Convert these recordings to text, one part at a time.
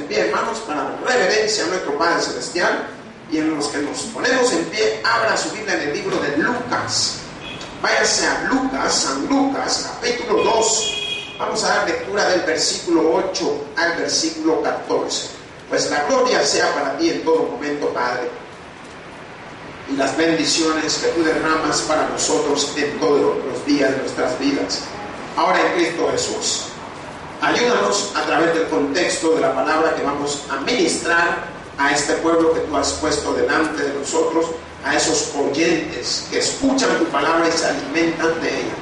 en pie, hermanos, para reverencia a nuestro Padre Celestial. Y en los que nos ponemos en pie, abra su Biblia en el libro de Lucas. Váyase a Lucas, San Lucas, capítulo 2. Vamos a dar lectura del versículo 8 al versículo 14. Pues la gloria sea para ti en todo momento, Padre, y las bendiciones que tú derramas para nosotros en todos los días de nuestras vidas. Ahora en Cristo Jesús. Ayúdanos a través del contexto de la palabra que vamos a ministrar a este pueblo que tú has puesto delante de nosotros, a esos oyentes que escuchan tu palabra y se alimentan de ella.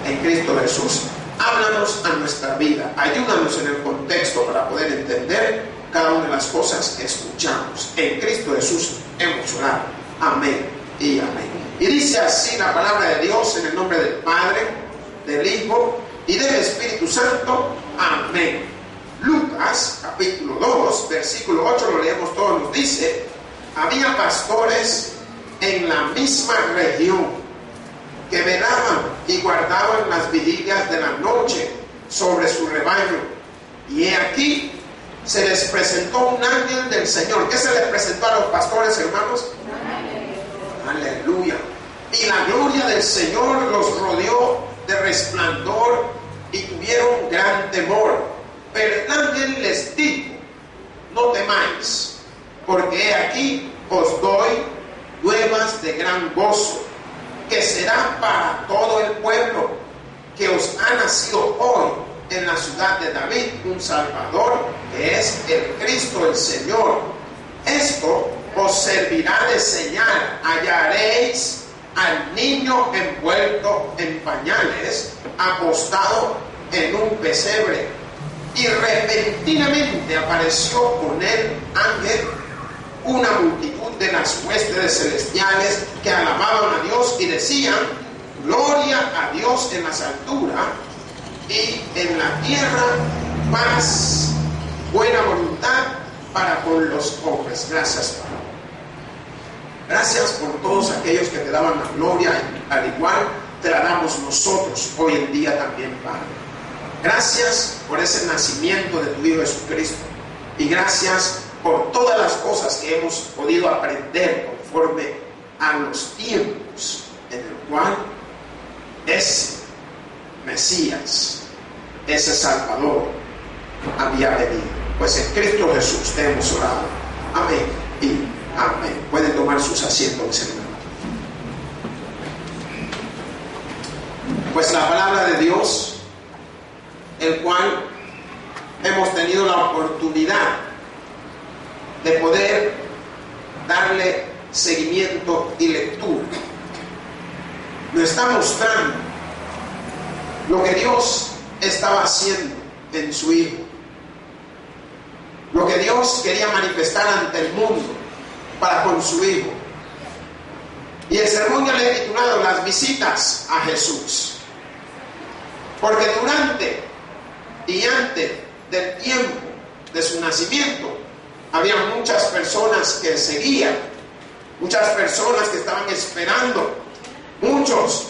En Cristo Jesús, háblanos a nuestra vida, ayúdanos en el contexto para poder entender cada una de las cosas que escuchamos. En Cristo Jesús hemos orado. Amén y amén. Y dice así la palabra de Dios en el nombre del Padre, del Hijo y del Espíritu Santo. Amén. Lucas, capítulo 2, versículo 8, lo leemos todos, nos dice: había pastores en la misma región que velaban y guardaban las vigilias de la noche sobre su rebaño. Y he aquí, se les presentó un ángel del Señor. ¿Qué se les presentó a los pastores, hermanos? Aleluya. Y la gloria del Señor los rodeó de resplandor y tuvieron gran temor. Pero el ángel les dijo: no temáis, porque he aquí os doy nuevas de gran gozo, que será para todo el pueblo, que os ha nacido hoy en la ciudad de David un Salvador, que es el Cristo el Señor. Esto os servirá de señal: hallaréis al niño envuelto en pañales, acostado en un pesebre. Y repentinamente apareció con el ángel una multitud de las huestes celestiales que alababan a Dios y decían: gloria a Dios en las alturas, y en la tierra paz, buena voluntad para con los hombres. Gracias, Padre. Gracias por todos aquellos que te daban la gloria, al igual te la damos nosotros hoy en día también, Padre. Gracias por ese nacimiento de tu Hijo Jesucristo. Y gracias por todas las cosas que hemos podido aprender conforme a los tiempos en el cual ese Mesías, ese Salvador, había venido. Pues en Cristo Jesús te hemos orado. Amén y amén. Pueden tomar sus asientos, hermanos. Pues la palabra de Dios, el cual hemos tenido la oportunidad de poder darle seguimiento y lectura, nos está mostrando lo que Dios estaba haciendo en su Hijo, lo que Dios quería manifestar ante el mundo para con su Hijo. Y el sermón yo le he titulado Las visitas a Jesús, porque durante y antes del tiempo de su nacimiento había muchas personas que seguían, muchas personas que estaban esperando, muchos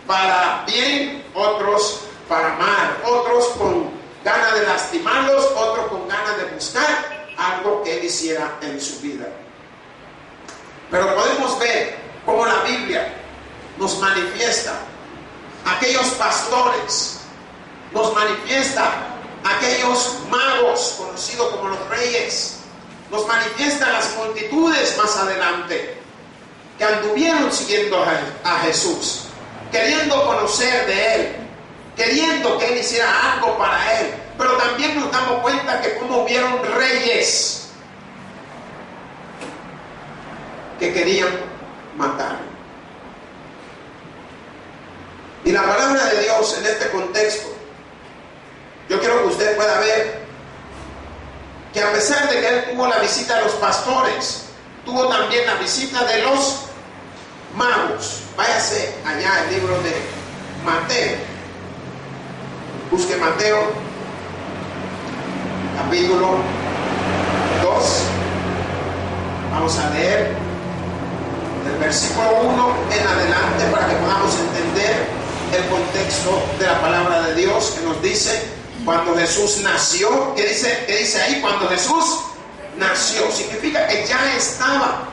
para bien, otros para mal, otros con ganas de lastimarlos, otros con ganas de buscar algo que Él hiciera en su vida. Pero podemos ver cómo la Biblia nos manifiesta aquellos pastores, nos manifiesta aquellos magos conocidos como los reyes, nos manifiesta las multitudes más adelante que anduvieron siguiendo a Jesús, queriendo conocer de Él, queriendo que Él hiciera algo para Él. Pero también nos damos cuenta que como hubieron reyes que querían matarlo. Y la palabra de Dios en este contexto, yo quiero que usted pueda ver que a pesar de que Él tuvo la visita de los pastores, tuvo también la visita de los magos. Váyase allá al libro de Mateo, busque Mateo capítulo 2. Vamos a leer del versículo 1 en adelante para que podamos entender el contexto de la palabra de Dios, que nos dice: Cuando Jesús nació, ¿qué dice ahí? Cuando Jesús nació, significa que ya estaba,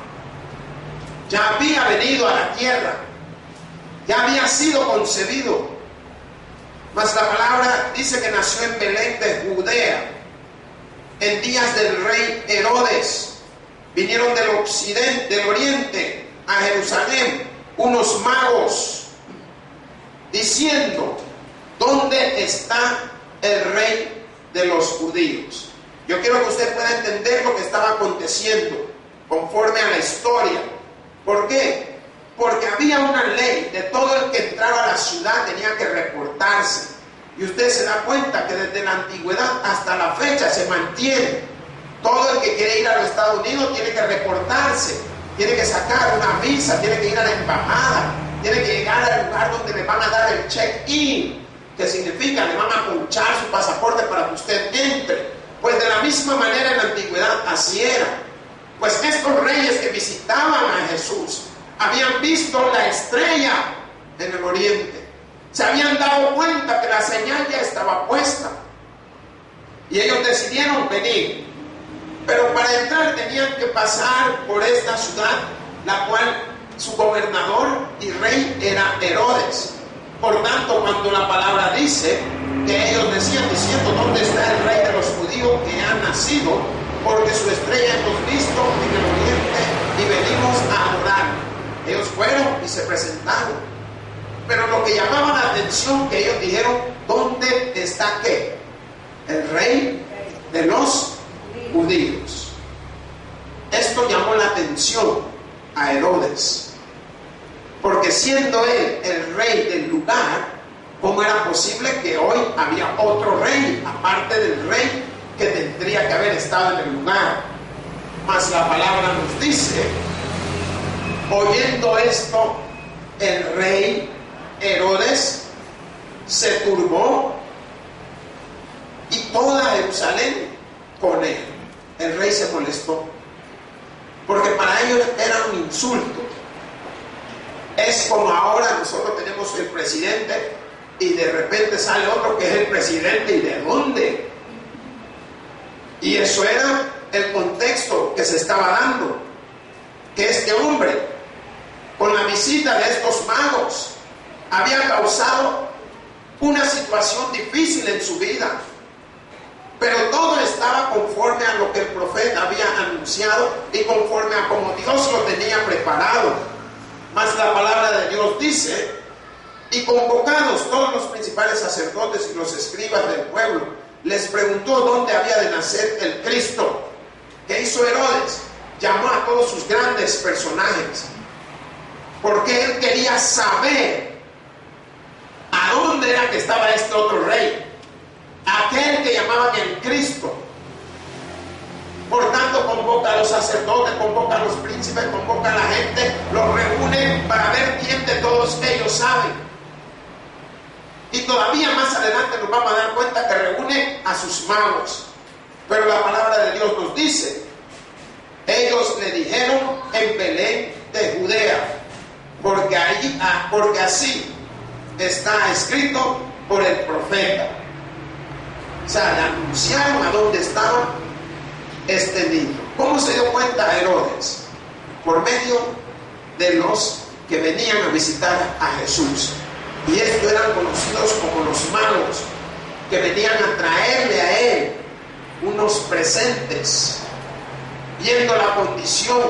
ya había venido a la tierra, ya había sido concebido. Mas la palabra dice que nació en Belén de Judea, en días del rey Herodes. Vinieron del occidente, del oriente, a Jerusalén, unos magos, diciendo: ¿dónde está el rey de los judíos? Yo quiero que usted pueda entender lo que estaba aconteciendo conforme a la historia. ¿Por qué? Porque había una ley de todo el que entraba a la ciudad tenía que reportarse. Y usted se da cuenta que desde la antigüedad hasta la fecha se mantiene. Todo el que quiere ir a los Estados Unidos tiene que reportarse, tiene que sacar una visa, tiene que ir a la embajada, tiene que llegar al lugar donde le van a dar el check-in, que significa le van a ponchar su pasaporte para que usted entre. Pues de la misma manera en la antigüedad así era. Pues estos reyes que visitaban a Jesús habían visto la estrella en el oriente, se habían dado cuenta que la señal ya estaba puesta y ellos decidieron venir. Pero para entrar tenían que pasar por esta ciudad, la cual su gobernador y rey era Herodes. Por tanto, cuando la palabra dice que ellos decían diciendo: ¿dónde está el rey de los judíos que ha nacido? Porque su estrella hemos visto en el oriente y venimos a adorar. Ellos fueron y se presentaron. Pero lo que llamaba la atención, que ellos dijeron: ¿dónde está qué? El rey de los judíos. Esto llamó la atención a Herodes, porque siendo él el rey del lugar, ¿cómo era posible que hoy había otro rey aparte del rey que tendría que haber estado en el lugar? Mas la palabra nos dice: oyendo esto, el rey Herodes se turbó y toda Jerusalén con él. El rey se molestó, porque para ellos era un insulto. Es como ahora nosotros tenemos el presidente y de repente sale otro que es el presidente. ¿Y de dónde? Y eso era el contexto que se estaba dando, que este hombre, con la visita de estos magos, había causado una situación difícil en su vida. Pero todo estaba conforme a lo que el profeta había anunciado y conforme a como Dios lo tenía preparado. Mas la palabra de Dios dice: y convocados todos los principales sacerdotes y los escribas del pueblo, les preguntó dónde había de nacer el Cristo. ¿Qué hizo Herodes? Llamó a todos sus grandes personajes, porque él quería saber a dónde era que estaba este otro rey, aquel que llamaban el Cristo. Por tanto, convoca a los sacerdotes, convoca a los príncipes, convoca a la gente, los reúne para ver quién de todos ellos sabe. Y todavía más adelante nos vamos a dar cuenta que reúne a sus magos. Pero la palabra de Dios nos dice: ellos le dijeron en Belén de Judea, porque así está escrito por el profeta. O sea, le anunciaron a dónde estaba este niño. ¿Cómo se dio cuenta Herodes? Por medio de los que venían a visitar a Jesús. Y estos eran conocidos como los magos, que venían a traerle a él unos presentes, viendo la condición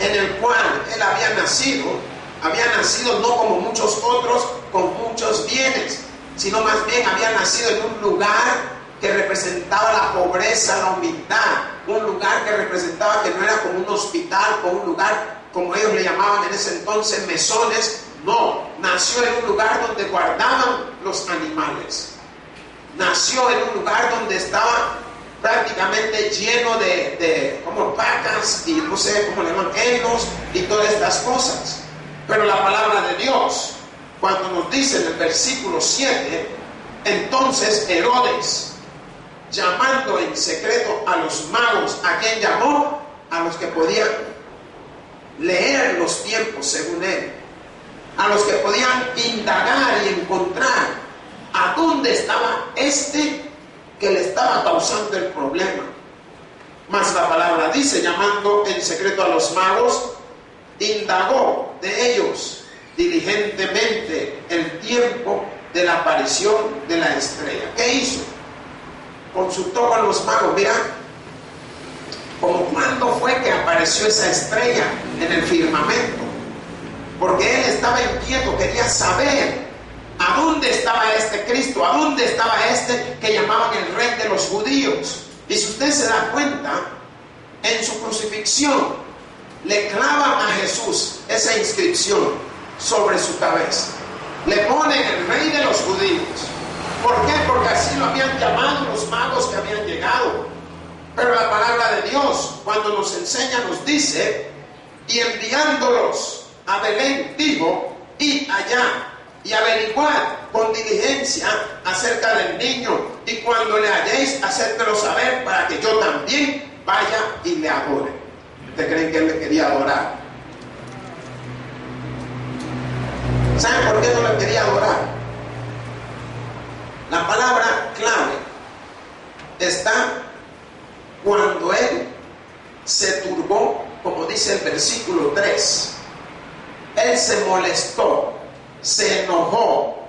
en el cual él había nacido no como muchos otros, con muchos bienes, sino más bien había nacido en un lugar que representaba la pobreza, la humildad, un lugar que representaba que no era como un hospital o un lugar como ellos le llamaban en ese entonces mesones. No, nació en un lugar donde guardaban los animales, nació en un lugar donde estaba prácticamente lleno de como vacas y no sé cómo le llaman ellos y todas estas cosas. Pero la palabra de Dios, cuando nos dice en el versículo 7, entonces Herodes, llamando en secreto a los magos, ¿a quién llamó? A los que podían leer los tiempos según él, a los que podían indagar y encontrar a dónde estaba este que le estaba causando el problema. Mas la palabra dice, llamando en secreto a los magos, indagó de ellos diligentemente el tiempo de la aparición de la estrella. ¿Qué hizo? Consultó con los magos. Mira, como cuándo fue que apareció esa estrella en el firmamento, porque él estaba inquieto, quería saber a dónde estaba este Cristo, a dónde estaba este que llamaban el Rey de los judíos. Y si usted se da cuenta, en su crucifixión le clavan a Jesús esa inscripción sobre su cabeza, le ponen el Rey de los judíos. ¿Por qué? Porque así lo habían llamado los magos que habían llegado. Pero la palabra de Dios, cuando nos enseña, nos dice: y enviándolos a Belén, dijo, id allá y averiguad con diligencia acerca del niño, y cuando le halléis, hacértelo saber, para que yo también vaya y le adore. ¿Ustedes creen que él le quería adorar? ¿Saben por qué no le quería adorar? La palabra clave está cuando él se turbó, como dice el versículo 3. Él se molestó, se enojó.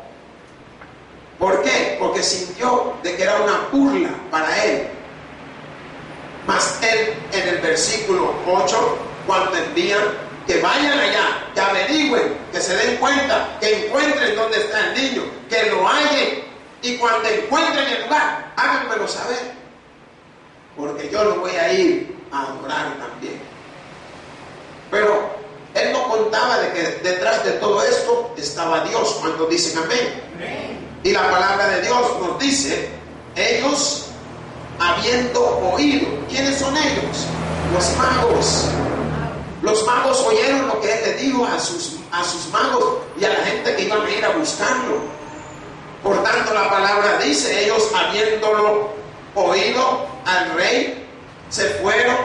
¿Por qué? Porque sintió de que era una burla para él. Mas él, en el versículo 8, cuando envían que vayan allá, que averigüen, que se den cuenta, que encuentren dónde está el niño, que lo hallen, y cuando encuentren el lugar, háganmelo saber, porque yo lo voy a ir a adorar también. Pero él no contaba de que detrás de todo esto estaba Dios. Cuando dicen amén. Y la palabra de Dios nos dice, ellos habiendo oído. ¿Quiénes son ellos? Los magos. Los magos oyeron lo que él le dijo a sus magos y a la gente que iban a ir a buscarlo. Por tanto, la palabra dice, ellos habiéndolo oído al rey, se fueron,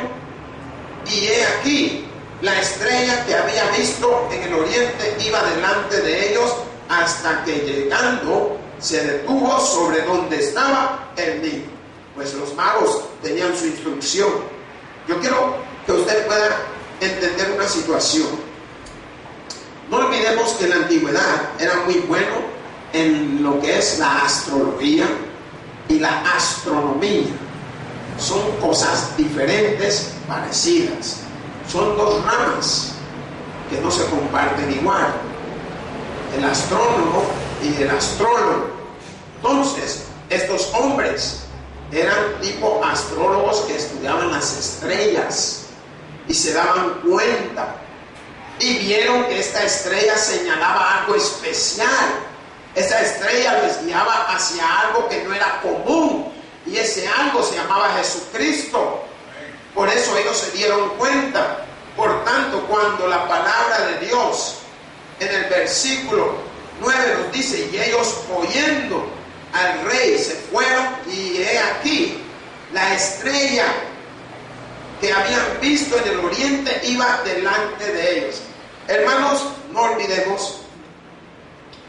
y he aquí, la estrella que había visto en el oriente iba delante de ellos, hasta que llegando se detuvo sobre donde estaba el niño. Pues los magos tenían su instrucción. Yo quiero que usted pueda entender una situación. No olvidemos que en la antigüedad era muy bueno en lo que es la astrología y la astronomía. Son cosas diferentes, parecidas. Son dos ramas que no se comparten igual: el astrónomo y el astrólogo. Entonces, estos hombres eran tipo astrólogos que estudiaban las estrellas y se daban cuenta y vieron que esta estrella señalaba algo especial. Esa estrella les guiaba hacia algo que no era común, y ese algo se llamaba Jesucristo. Por eso ellos se dieron cuenta. Por tanto, cuando la palabra de Dios en el versículo 9 nos dice, y ellos oyendo al rey se fueron, y he aquí la estrella que habían visto en el oriente iba delante de ellos. Hermanos, no olvidemos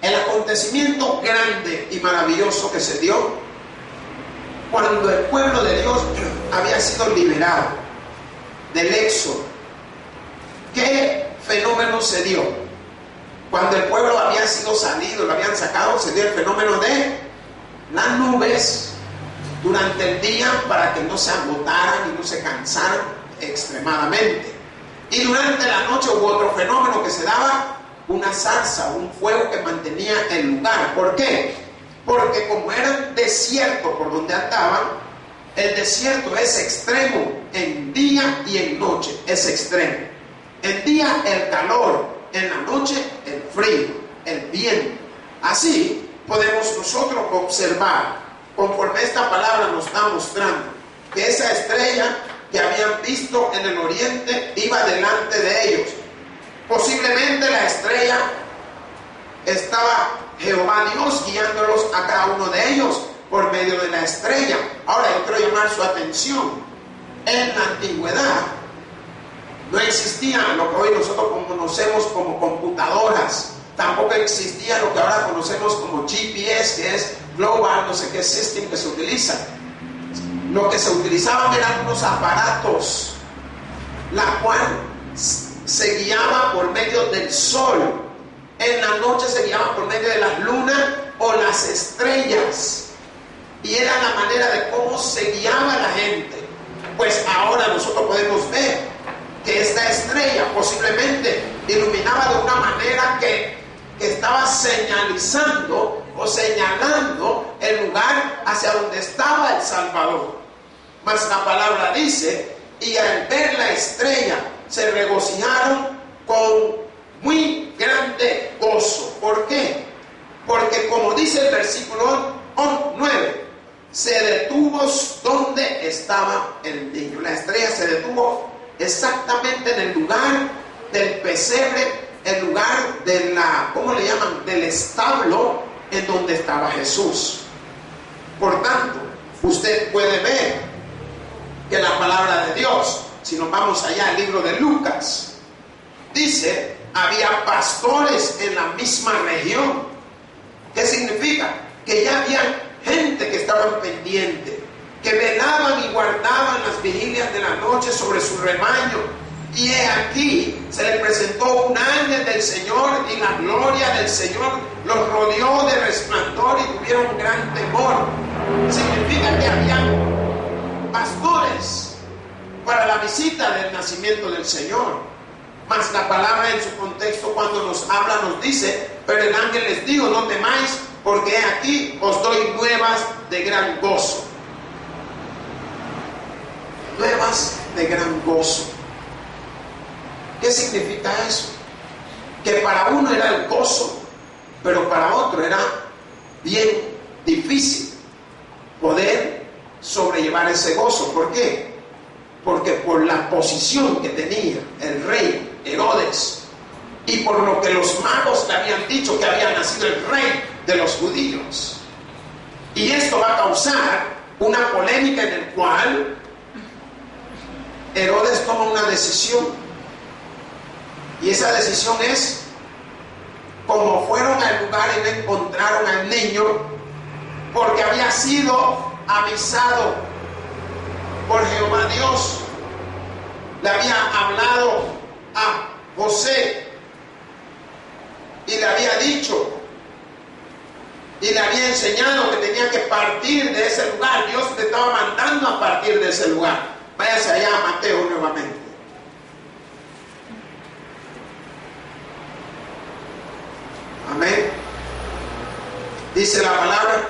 el acontecimiento grande y maravilloso que se dio cuando el pueblo de Dios había sido liberado del éxodo. ¿Qué fenómeno se dio? Cuando el pueblo había sido salido, lo habían sacado, se dio el fenómeno de las nubes durante el día para que no se agotaran y no se cansaran extremadamente. Y durante la noche hubo otro fenómeno que se daba, una zarza, un fuego que mantenía el lugar. ¿Por qué? Porque como era desierto por donde andaban, el desierto es extremo en día y en noche, es extremo. En día el calor, en la noche el frío, el viento. Así podemos nosotros observar, conforme esta palabra nos está mostrando, que esa estrella que habían visto en el oriente iba delante de ellos. Posiblemente la estrella estaba Jehová Dios guiándolos a cada uno de ellos por medio de la estrella. Ahora yo quiero llamar su atención. En la antigüedad no existía lo que hoy nosotros conocemos como computadoras. Tampoco existía lo que ahora conocemos como GPS, que es global, no sé qué system que se utiliza. Lo que se utilizaban eran unos aparatos, la cual se guiaba por medio del sol. En la noche se guiaba por medio de las lunas o las estrellas. Y era la manera de cómo se guiaba la gente. Pues ahora nosotros podemos ver que esta estrella posiblemente iluminaba de una manera que estaba señalizando o señalando el lugar hacia donde estaba el Salvador. Mas la palabra dice, y al ver la estrella se regocijaron con muy grande gozo. ¿Por qué? Porque como dice el versículo 9, se detuvo donde estaba el niño. La estrella se detuvo exactamente en el lugar del pesebre, el lugar de la, ¿cómo le llaman? Del establo en donde estaba Jesús. Por tanto, usted puede ver que la palabra de Dios, si nos vamos allá al libro de Lucas, dice, había pastores en la misma región. ¿Qué significa? Que ya había gente que estaban pendientes, que velaban y guardaban las vigilias de la noche sobre su rebaño. Y he aquí, se le presentó un ángel del Señor y la gloria del Señor los rodeó de resplandor y tuvieron gran temor. Significa que había pastores para la visita del nacimiento del Señor. Mas la palabra en su contexto cuando nos habla nos dice, pero el ángel les dijo, no temáis, porque aquí os doy nuevas de gran gozo. Nuevas de gran gozo. ¿Qué significa eso? Que para uno era el gozo, pero para otro era bien difícil poder sobrellevar ese gozo. ¿Por qué? Porque por la posición que tenía el rey Herodes y por lo que los magos le habían dicho que había nacido el rey de los judíos. Y esto va a causar una polémica en el cual Herodes toma una decisión. Y esa decisión es, como fueron al lugar y no encontraron al niño, porque había sido avisado por Jehová Dios, le había hablado a José y le había dicho y le había enseñado que tenía que partir de ese lugar. Dios le estaba mandando a partir de ese lugar. Váyase allá a Mateo nuevamente. Amén. Dice la palabra.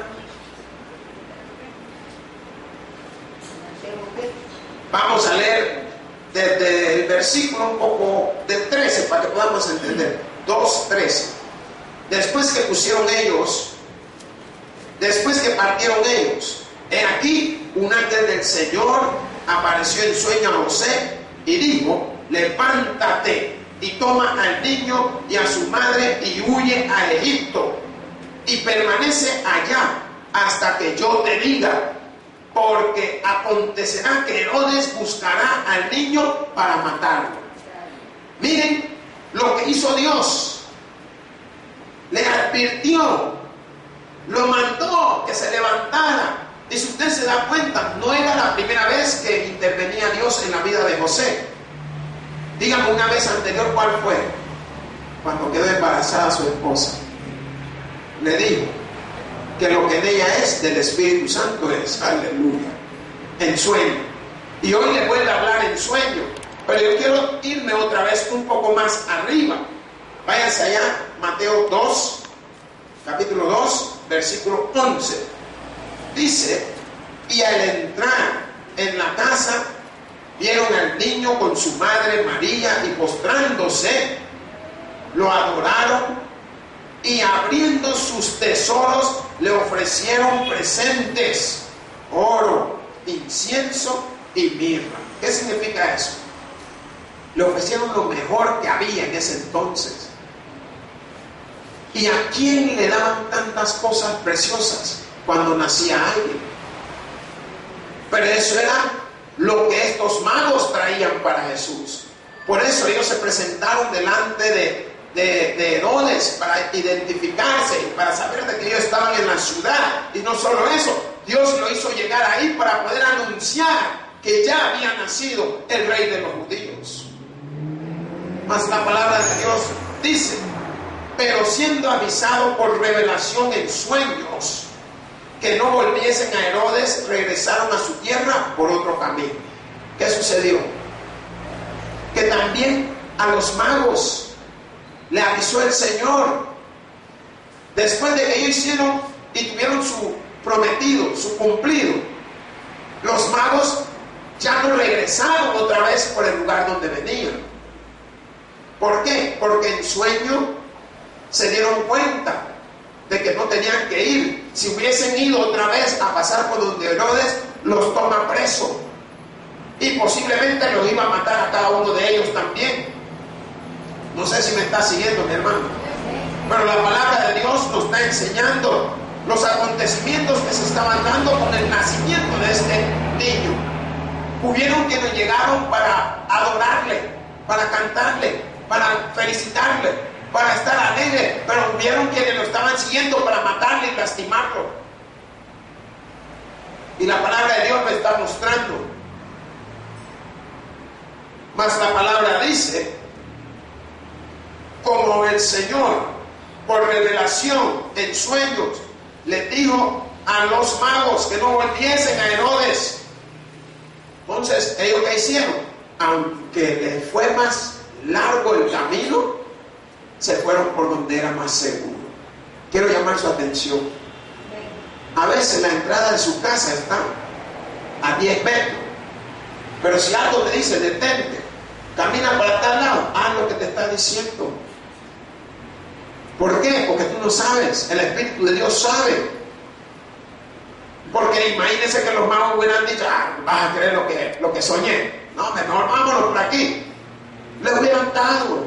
Vamos a leer desde el versículo un poco del 13 para que podamos entender. 2:13. Después que partieron ellos, he aquí un ángel del Señor apareció en sueño a José y dijo, levántate y toma al niño y a su madre y huye a Egipto y permanece allá hasta que yo te diga, porque acontecerá que Herodes buscará al niño para matarlo. Miren lo que hizo Dios. Le advirtió, lo mandó que se levantara. Y si usted se da cuenta, no era la primera vez que intervenía Dios en la vida de José. Dígame una vez anterior, ¿cuál fue? Cuando quedó embarazada su esposa. Le dijo que lo que en ella es del Espíritu Santo es, aleluya, en sueño. Y hoy le vuelve a hablar en sueño. Pero yo quiero irme otra vez un poco más arriba. Váyanse allá, Mateo 2, capítulo 2, versículo 11. Dice, y al entrar en la casa, vieron al niño con su madre María y postrándose, lo adoraron y abriendo sus tesoros le ofrecieron presentes, oro, incienso y mirra. ¿Qué significa eso? Le ofrecieron lo mejor que había en ese entonces. ¿Y a quién le daban tantas cosas preciosas cuando nacía alguien? Pero eso era lo que estos magos traían para Jesús. Por eso ellos se presentaron delante de Herodes para identificarse y para saber de que ellos estaban en la ciudad. Y no solo eso, Dios lo hizo llegar ahí para poder anunciar que ya había nacido el rey de los judíos. Mas la palabra de Dios dice: pero siendo avisado por revelación en sueños que no volviesen a Herodes, regresaron a su tierra por otro camino. ¿Qué sucedió? Que también a los magos le avisó el Señor. Después de que ellos hicieron y tuvieron su prometido, su cumplido, los magos ya no regresaron otra vez por el lugar donde venían. ¿Por qué? Porque en sueño se dieron cuenta de que no tenían que ir. Si hubiesen ido otra vez a pasar por donde Herodes, los toma preso y posiblemente los iba a matar a cada uno de ellos también. No sé si me está siguiendo, mi hermano, pero la palabra de Dios nos está enseñando los acontecimientos que se estaban dando con el nacimiento de este niño. Hubieron quienes llegaron para adorarle, para cantarle, para felicitarle, para estar alegre, pero hubieron quienes lo estaban siguiendo para matarle y lastimarlo. Y la palabra de Dios me está mostrando. Mas la palabra dice: como el Señor por revelación en sueños les dijo a los magos que no volviesen a Herodes. Entonces, ¿ellos qué hicieron? Aunque les fue más largo el camino, se fueron por donde era más seguro. Quiero llamar su atención. A veces la entrada de su casa está a 10 metros, pero si algo te dice detente, camina para tal lado, haz lo que te está diciendo. ¿Por qué? Porque tú no sabes, el Espíritu de Dios sabe. Porque imagínense que los magos hubieran dicho: vas a creer lo que soñé. No, mejor vámonos por aquí. Les hubieran dado.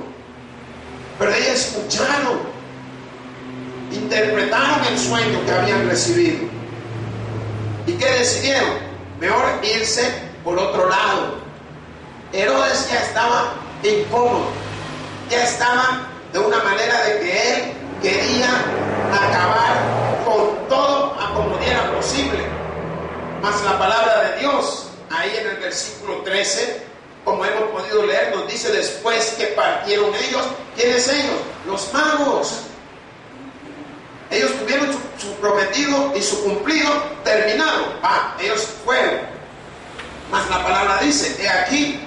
Pero ellos escucharon, interpretaron el sueño que habían recibido. ¿Y qué decidieron? Mejor irse por otro lado. Herodes ya estaba incómodo, ya estaba de una manera de que él quería acabar con todo a como diera posible. Mas la palabra de Dios, ahí en el versículo 13, como hemos podido leer, nos dice: después que partieron ellos. ¿Quiénes ellos? Los magos. Ellos tuvieron su prometido y su cumplido terminado. Ellos fueron. Mas la palabra dice: he aquí,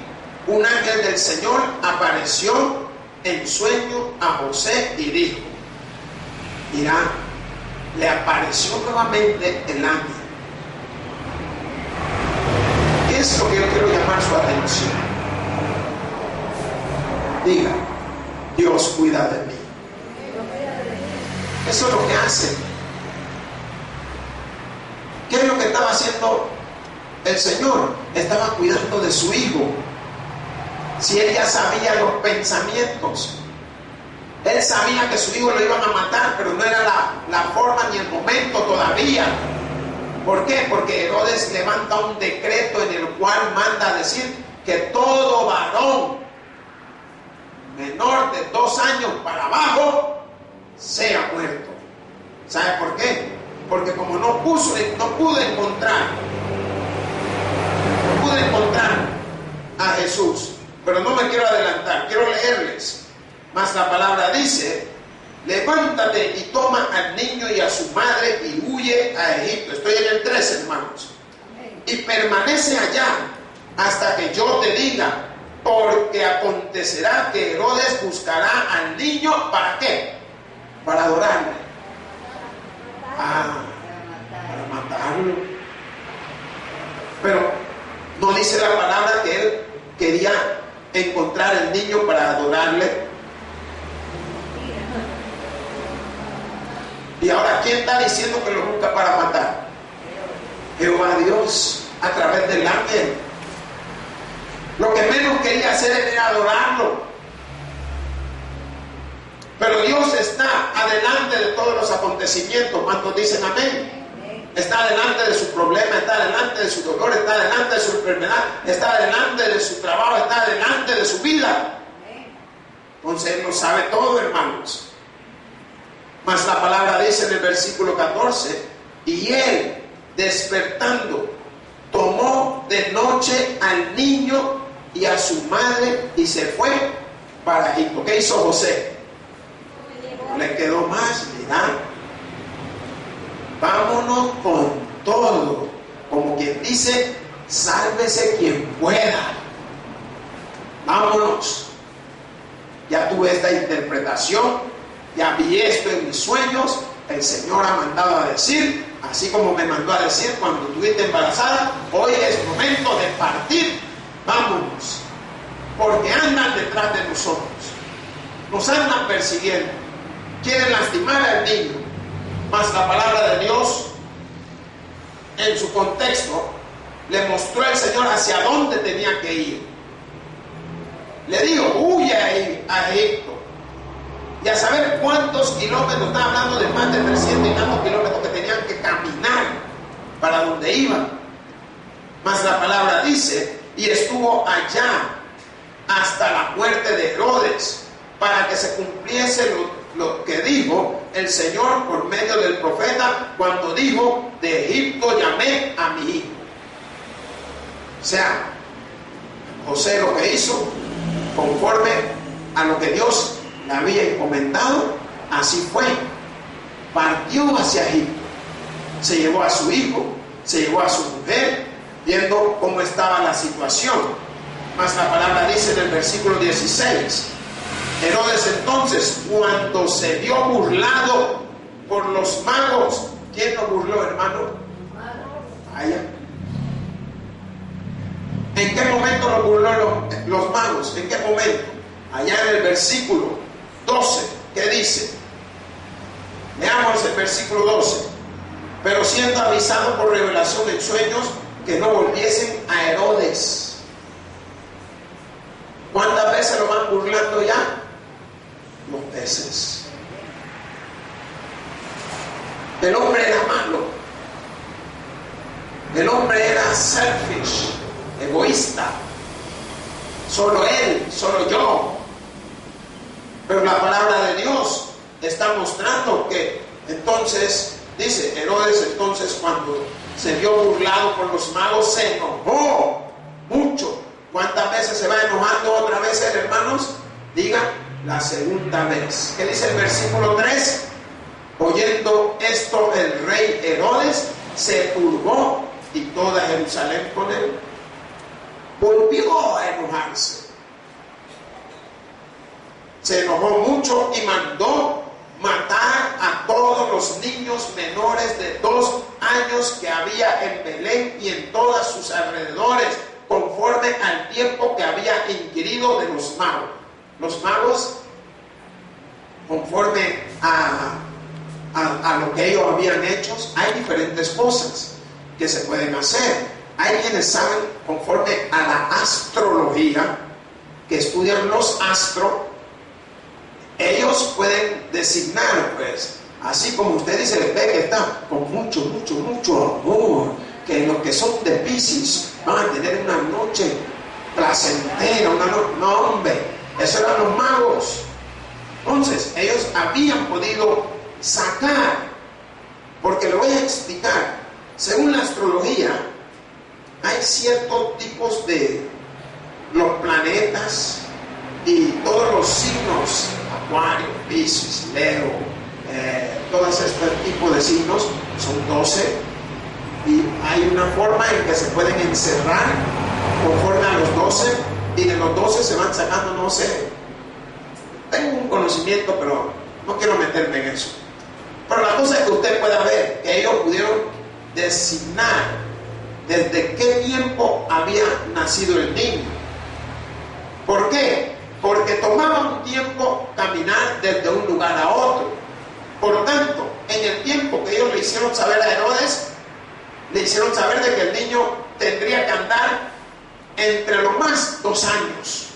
un ángel del Señor apareció en sueño a José y dijo. Mirá, le apareció nuevamente el ángel. ¿Qué es lo que yo quiero llamar su atención? Diga: Dios cuida de mí. Eso es lo que hace. ¿Qué es lo que estaba haciendo el Señor? Estaba cuidando de su hijo. Si él ya sabía los pensamientos, él sabía que su hijo lo iban a matar, pero no era la forma ni el momento todavía. ¿Por qué? Porque Herodes levanta un decreto en el cual manda a decir que todo varón menor de 2 años para abajo sea muerto. ¿Sabe por qué? Porque como no pude encontrar a Jesús, pero no me quiero adelantar, quiero leerles. Mas la palabra dice: levántate y toma al niño y a su madre y huye a Egipto. Estoy en el 13, hermanos. Y permanece allá hasta que yo te diga, porque acontecerá que Herodes buscará al niño. ¿Para qué? Para adorarle. Para matarlo. Pero no dice la palabra que él quería encontrar al niño para adorarle. Y ahora, ¿quién está diciendo que lo busca para matar? Jehová Dios, a través del ángel. Lo que menos quería hacer era adorarlo. Pero Dios está adelante de todos los acontecimientos. ¿Cuántos dicen amén? Está delante de su problema, está delante de su dolor, está delante de su enfermedad, está delante de su trabajo, está delante de su vida. Entonces Él lo sabe todo, hermanos. Mas la palabra dice en el versículo 14, y Él, despertando, tomó de noche al niño y a su madre y se fue para Egipto. ¿Qué hizo José? No le quedó más, mirá. Vámonos con todo. Como quien dice, sálvese quien pueda. Vámonos. Ya tuve esta interpretación, ya vi esto en mis sueños. El Señor ha mandado a decir, así como me mandó a decir cuando estuviste embarazada, hoy es momento de partir. Vámonos. Porque andan detrás de nosotros. Nos andan persiguiendo. Quieren lastimar al niño. Mas la palabra de Dios, en su contexto, le mostró al Señor hacia dónde tenía que ir. Le dijo, huye a Egipto. Y a saber cuántos kilómetros, está hablando de más de 300 y tantos kilómetros que tenían que caminar para donde iban. Mas la palabra dice, y estuvo allá hasta la muerte de Herodes, para que se cumpliese lo que dijo el Señor por medio del profeta, cuando dijo, de Egipto llamé a mi hijo. O sea, José lo que hizo, conforme a lo que Dios le había encomendado, así fue. Partió hacia Egipto, se llevó a su hijo, se llevó a su mujer, viendo cómo estaba la situación. Mas la palabra dice en el versículo 16, Herodes entonces, cuando se vio burlado por los magos, ¿quién lo burló, hermano? Allá. ¿En qué momento lo burló los magos? ¿En qué momento? Allá en el versículo 12, ¿qué dice? Veamos el versículo 12. Pero siendo avisado por revelación en sueños que no volviesen a Herodes. ¿Cuántas veces lo van burlando ya? 2 veces. El hombre era malo. El hombre era selfish, egoísta. Solo él, solo yo. Pero la palabra de Dios está mostrando que entonces, dice Herodes, entonces cuando se vio burlado por los magos, se enojó mucho. ¿Cuántas veces se va enojando otra vez el hermanos? Diga, la segunda vez. ¿Qué dice el versículo 3? Oyendo esto el rey Herodes se turbó y toda Jerusalén con él. Volvió a enojarse. Se enojó mucho y mandó matar a todos los niños menores de 2 años que había en Belén y en todos sus alrededores, conforme al tiempo que había inquirido de los magos. Los magos, conforme a lo que ellos habían hecho, hay diferentes cosas que se pueden hacer. Hay quienes saben, conforme a la astrología, que estudian los astros, ellos pueden designar, pues, así como usted dice, ve que está con mucho amor, que los que son de Piscis van a tener una noche placentera, no, hombre, esos eran los magos. Entonces, ellos habían podido sacar, porque lo voy a explicar, según la astrología, hay ciertos tipos de los planetas y todos los signos, Acuario, Piscis, Leo, todos estos tipos de signos son 12 y hay una forma en que se pueden encerrar conforme a los 12 y de los 12 se van sacando, no sé, tengo un conocimiento pero no quiero meterme en eso, pero la cosa es que usted pueda ver que ellos pudieron designar desde qué tiempo había nacido el niño. ¿Por qué? Porque tomaba un tiempo caminar desde un lugar a otro. Por tanto, en el tiempo que ellos le hicieron saber a Herodes, le hicieron saber de que el niño tendría que andar entre lo más 2 años.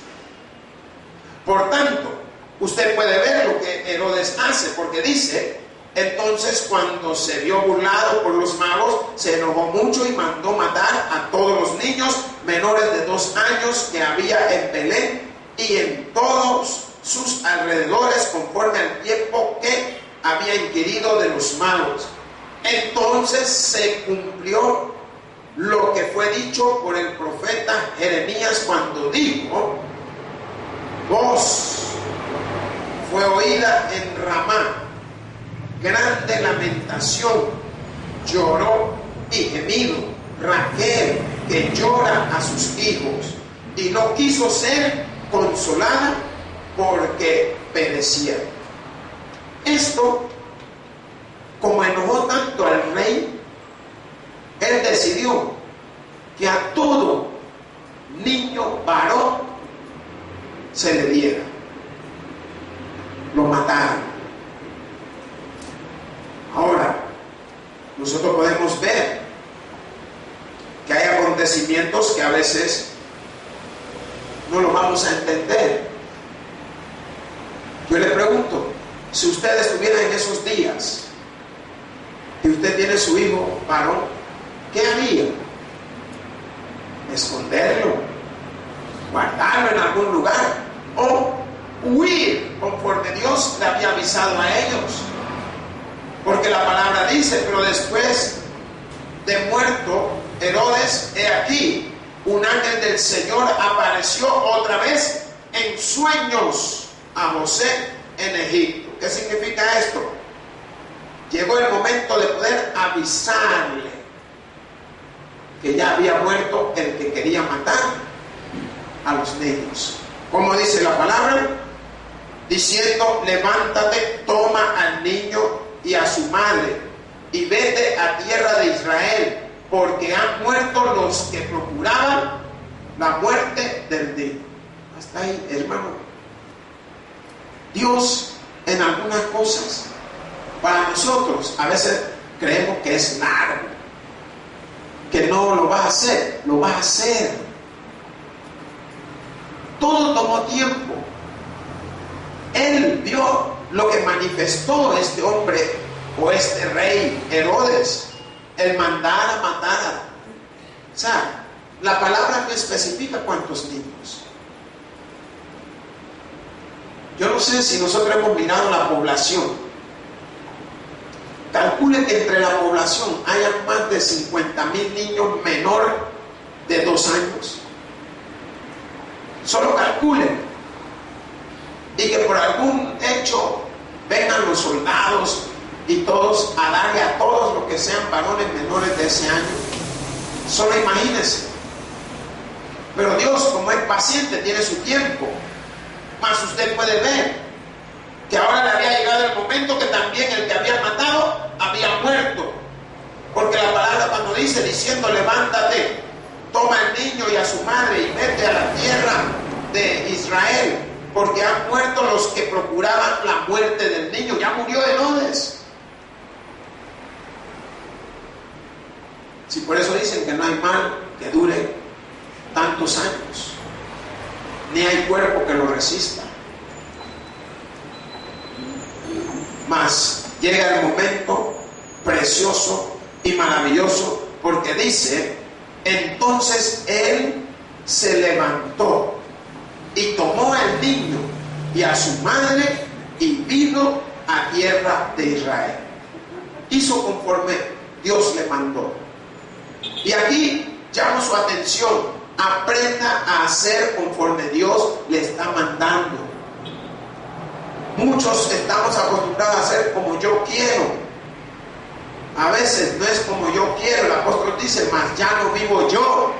Por tanto, usted puede ver lo que Herodes hace, porque dice, entonces cuando se vio burlado por los magos, se enojó mucho y mandó matar a todos los niños menores de 2 años que había en Belén y en todos sus alrededores conforme al tiempo que había inquirido de los malos. Entonces se cumplió lo que fue dicho por el profeta Jeremías cuando dijo: voz fue oída en Ramá, grande lamentación, lloró y gemido, Raquel que llora a sus hijos, y no quiso ser consolada porque perecieron. Esto, como enojó tanto al rey, él decidió que a todo niño varón se le diera. Lo mataron. Ahora, nosotros podemos ver que hay acontecimientos que a veces no lo vamos a entender. Yo le pregunto, si usted estuviera en esos días y usted tiene su hijo varón, ¿qué haría? ¿Esconderlo? ¿Guardarlo en algún lugar? ¿O huir conforme Dios le había avisado a ellos? Porque la palabra dice: pero después de muerto Herodes, he aquí, un ángel del Señor apareció otra vez en sueños a José en Egipto. ¿Qué significa esto? Llegó el momento de poder avisarle que ya había muerto el que quería matar a los niños. ¿Cómo dice la palabra? Diciendo: levántate, toma al niño y a su madre y vete a tierra de Israel, porque han muerto los que procuraban la muerte del niño. Hasta ahí, hermano. Dios, en algunas cosas, para nosotros a veces creemos que es largo, que no lo va a hacer. Lo va a hacer. Todo tomó tiempo. Él vio lo que manifestó este hombre o este rey Herodes, el mandar a matar. O sea, la palabra no especifica cuántos niños. Yo no sé si nosotros hemos mirado la población. Calcule que entre la población haya más de 50,000 niños menores de 2 años. Solo calculen. Y que por algún hecho vengan los soldados y todos a darle a todos los que sean varones menores de ese año. Solo imagínense. Pero Dios, como es paciente, tiene su tiempo. Mas usted puede ver que ahora le había llegado el momento que también el que había matado había muerto. Porque la palabra cuando dice, diciendo: levántate, toma al niño y a su madre y vete a la tierra de Israel, porque han muerto los que procuraban la muerte del niño. Ya murió Herodes. Si por eso dicen que no hay mal que dure tantos años, ni hay cuerpo que lo resista. Mas llega el momento precioso y maravilloso, porque dice: entonces él se levantó y tomó al niño y a su madre y vino a tierra de Israel. Hizo conforme Dios le mandó. Y aquí llamo su atención: aprenda a hacer conforme Dios le está mandando. Muchos estamos acostumbrados a hacer como yo quiero. A veces no es como yo quiero. El apóstol dice: mas ya no vivo yo.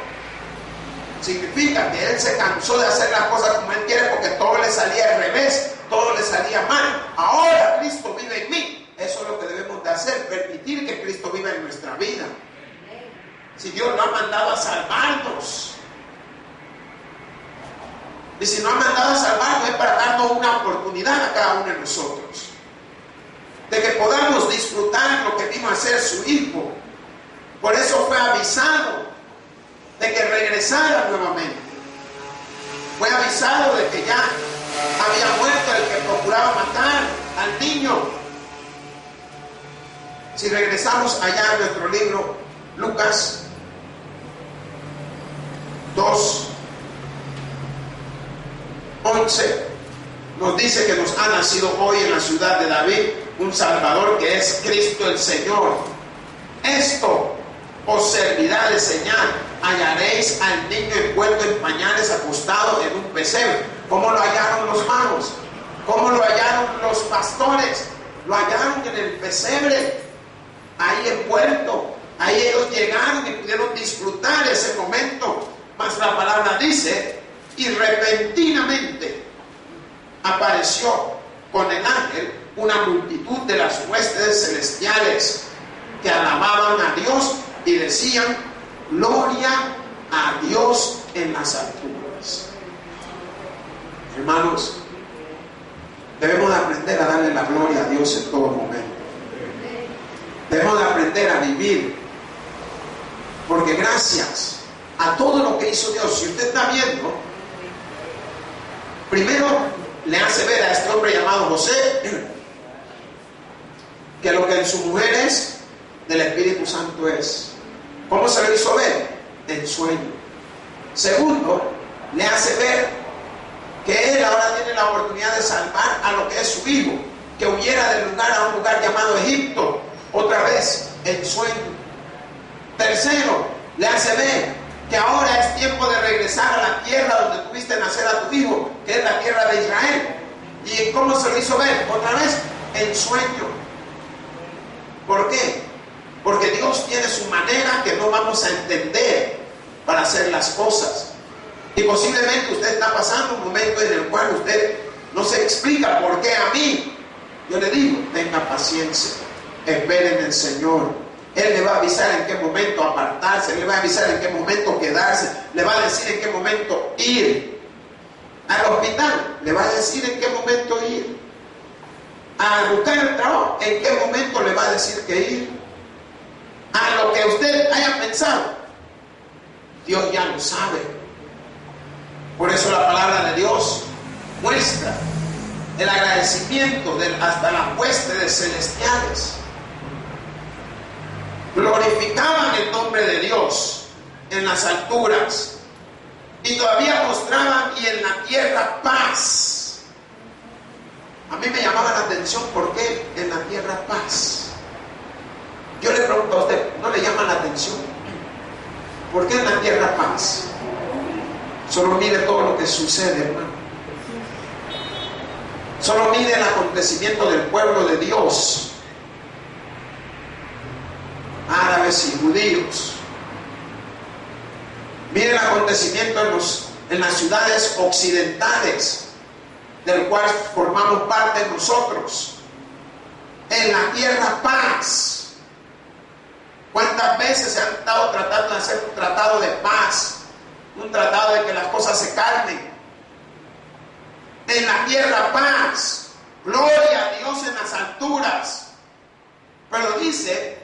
Significa que él se cansó de hacer las cosas como él quiere, porque todo le salía al revés, todo le salía mal. Ahora Cristo vive en mí. Eso es lo que debemos de hacer, permitir que Cristo viva en nuestra vida. Si Dios lo ha mandado a salvarnos, y si no ha mandado a salvarnos, es para darnos una oportunidad a cada uno de nosotros, de que podamos disfrutar lo que vino a ser su Hijo. Por eso fue avisado de que regresara nuevamente. Fue avisado de que ya había muerto el que procuraba matar al niño. Si regresamos allá a nuestro libro, Lucas 2:11, nos dice que nos ha nacido hoy en la ciudad de David un Salvador, que es Cristo el Señor. Esto os servirá de señal: hallaréis al niño envuelto en pañales, acostado en un pesebre. ¿Cómo lo hallaron los magos? ¿Cómo lo hallaron los pastores? Lo hallaron en el pesebre, ahí envuelto. Ahí ellos llegaron y pudieron disfrutar ese momento. Mas la palabra dice: y repentinamente apareció con el ángel una multitud de las huestes celestiales que alababan a Dios y decían: gloria a Dios en las alturas. Hermanos, debemos de aprender a darle la gloria a Dios en todo momento. Debemos de aprender a vivir, porque gracias a todo lo que hizo Dios, si usted está viendo, primero le hace ver a este hombre llamado José que lo que en su mujer es, del Espíritu Santo es. ¿Cómo se lo hizo ver? En sueño. Segundo, le hace ver que él ahora tiene la oportunidad de salvar a lo que es su hijo, que huyera del lugar a un lugar llamado Egipto, otra vez en sueño. Tercero, le hace ver que ahora es tiempo de regresar a la tierra donde tuviste nacer a tu hijo, que es la tierra de Israel. ¿Y cómo se lo hizo ver? Otra vez en sueño. ¿Por qué? Porque Dios tiene su manera que no vamos a entender para hacer las cosas. Y posiblemente usted está pasando un momento en el cual usted no se explica por qué a mí. Yo le digo: tenga paciencia, espere en el Señor. Él le va a avisar en qué momento apartarse, le va a avisar en qué momento quedarse, le va a decir en qué momento ir al hospital, le va a decir en qué momento ir a buscar el trabajo, en qué momento le va a decir que ir. A lo que usted haya pensado, Dios ya lo sabe. Por eso la palabra de Dios muestra el agradecimiento hasta las huestes celestiales. Glorificaban el nombre de Dios en las alturas y todavía mostraban y en la tierra paz. A mí me llamaba la atención por qué en la tierra paz. Yo le pregunto a usted, ¿no le llama la atención? ¿Por qué en la tierra paz? Solo mire todo lo que sucede, hermano. Solo mire el acontecimiento del pueblo de Dios, árabes y judíos. Mire el acontecimiento en las ciudades occidentales, del cual formamos parte nosotros. En la tierra paz. ¿Cuántas veces se han estado tratando de hacer un tratado de paz? Un tratado de que las cosas se calmen. En la tierra paz. Gloria a Dios en las alturas. Pero dice: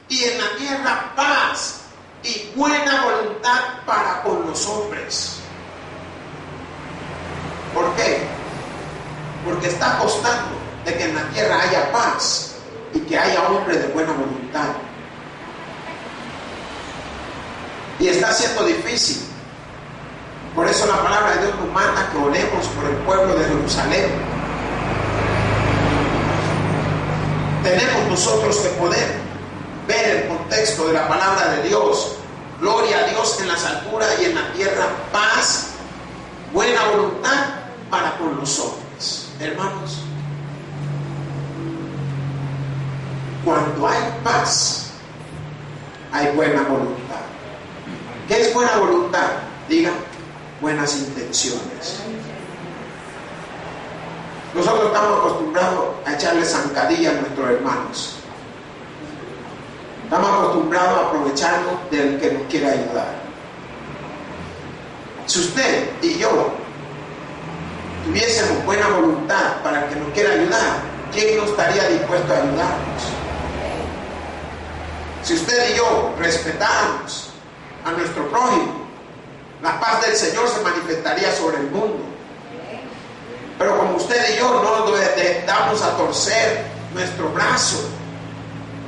y en la tierra paz y buena voluntad para con los hombres. ¿Por qué? Porque está costando de que en la tierra haya paz y que haya hombres de buena voluntad. Y está siendo difícil. Por eso la palabra de Dios nos manda que oremos por el pueblo de Jerusalén. Tenemos nosotros que poder ver el contexto de la palabra de Dios. Gloria a Dios en las alturas y en la tierra paz, buena voluntad para con los hombres. Hermanos, cuando hay paz, hay buena voluntad. ¿Qué es buena voluntad? Diga: buenas intenciones. Nosotros estamos acostumbrados a echarle zancadilla a nuestros hermanos. Estamos acostumbrados a aprovecharnos del que nos quiere ayudar. Si usted y yo tuviésemos buena voluntad para el que nos quiera ayudar, ¿quién no estaría dispuesto a ayudarnos? Si usted y yo respetáramos a nuestro prójimo, la paz del Señor se manifestaría sobre el mundo. Pero como usted y yo no nos damos a torcer nuestro brazo,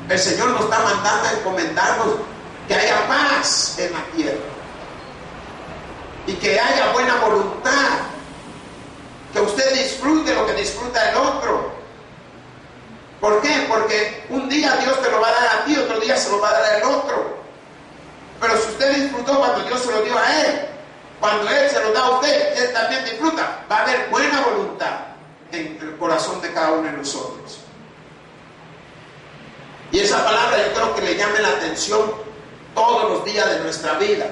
el Señor nos está mandando a encomendarnos que haya paz en la tierra y que haya buena voluntad, que usted usted disfrute lo que disfruta el otro. ¿Por qué? Porque un día Dios te lo va a dar a ti, otro día se lo va a dar al otro. Pero si usted disfrutó cuando Dios se lo dio a Él, cuando Él se lo da a usted, Él también disfruta. Va a haber buena voluntad en el corazón de cada uno de nosotros. Y esa palabra yo creo que le llame la atención todos los días de nuestra vida.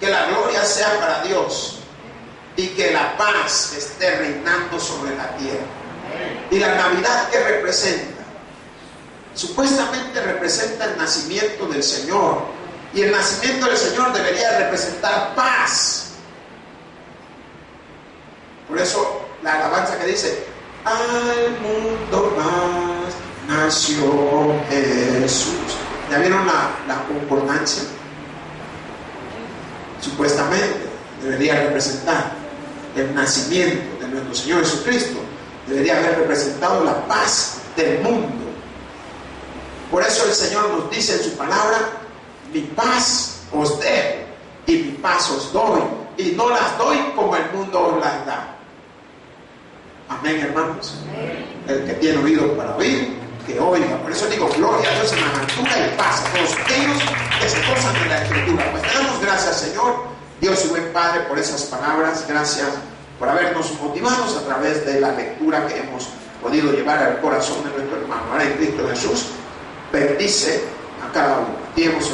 Que la gloria sea para Dios y que la paz esté reinando sobre la tierra. Y la Navidad, ¿qué representa? Supuestamente representa el nacimiento del Señor. Y el nacimiento del Señor debería representar paz. Por eso la alabanza que dice: al mundo más nació Jesús. ¿Ya vieron la concordancia? Supuestamente debería representar el nacimiento de nuestro Señor Jesucristo. Debería haber representado la paz del mundo. Por eso el Señor nos dice en su palabra: mi paz os dejo y mi paz os doy, y no las doy como el mundo os las da. Amén, hermanos. El que tiene oído para oír, que oiga. Por eso digo, gloria a Dios en la altura y paz a todos aquellos que se gozan de la Escritura. Pues te damos gracias, Señor, Dios y buen Padre, por esas palabras. Gracias por habernos motivado a través de la lectura que hemos podido llevar al corazón de nuestro hermano. Ahora en Cristo Jesús, bendice a cada uno. Y hemos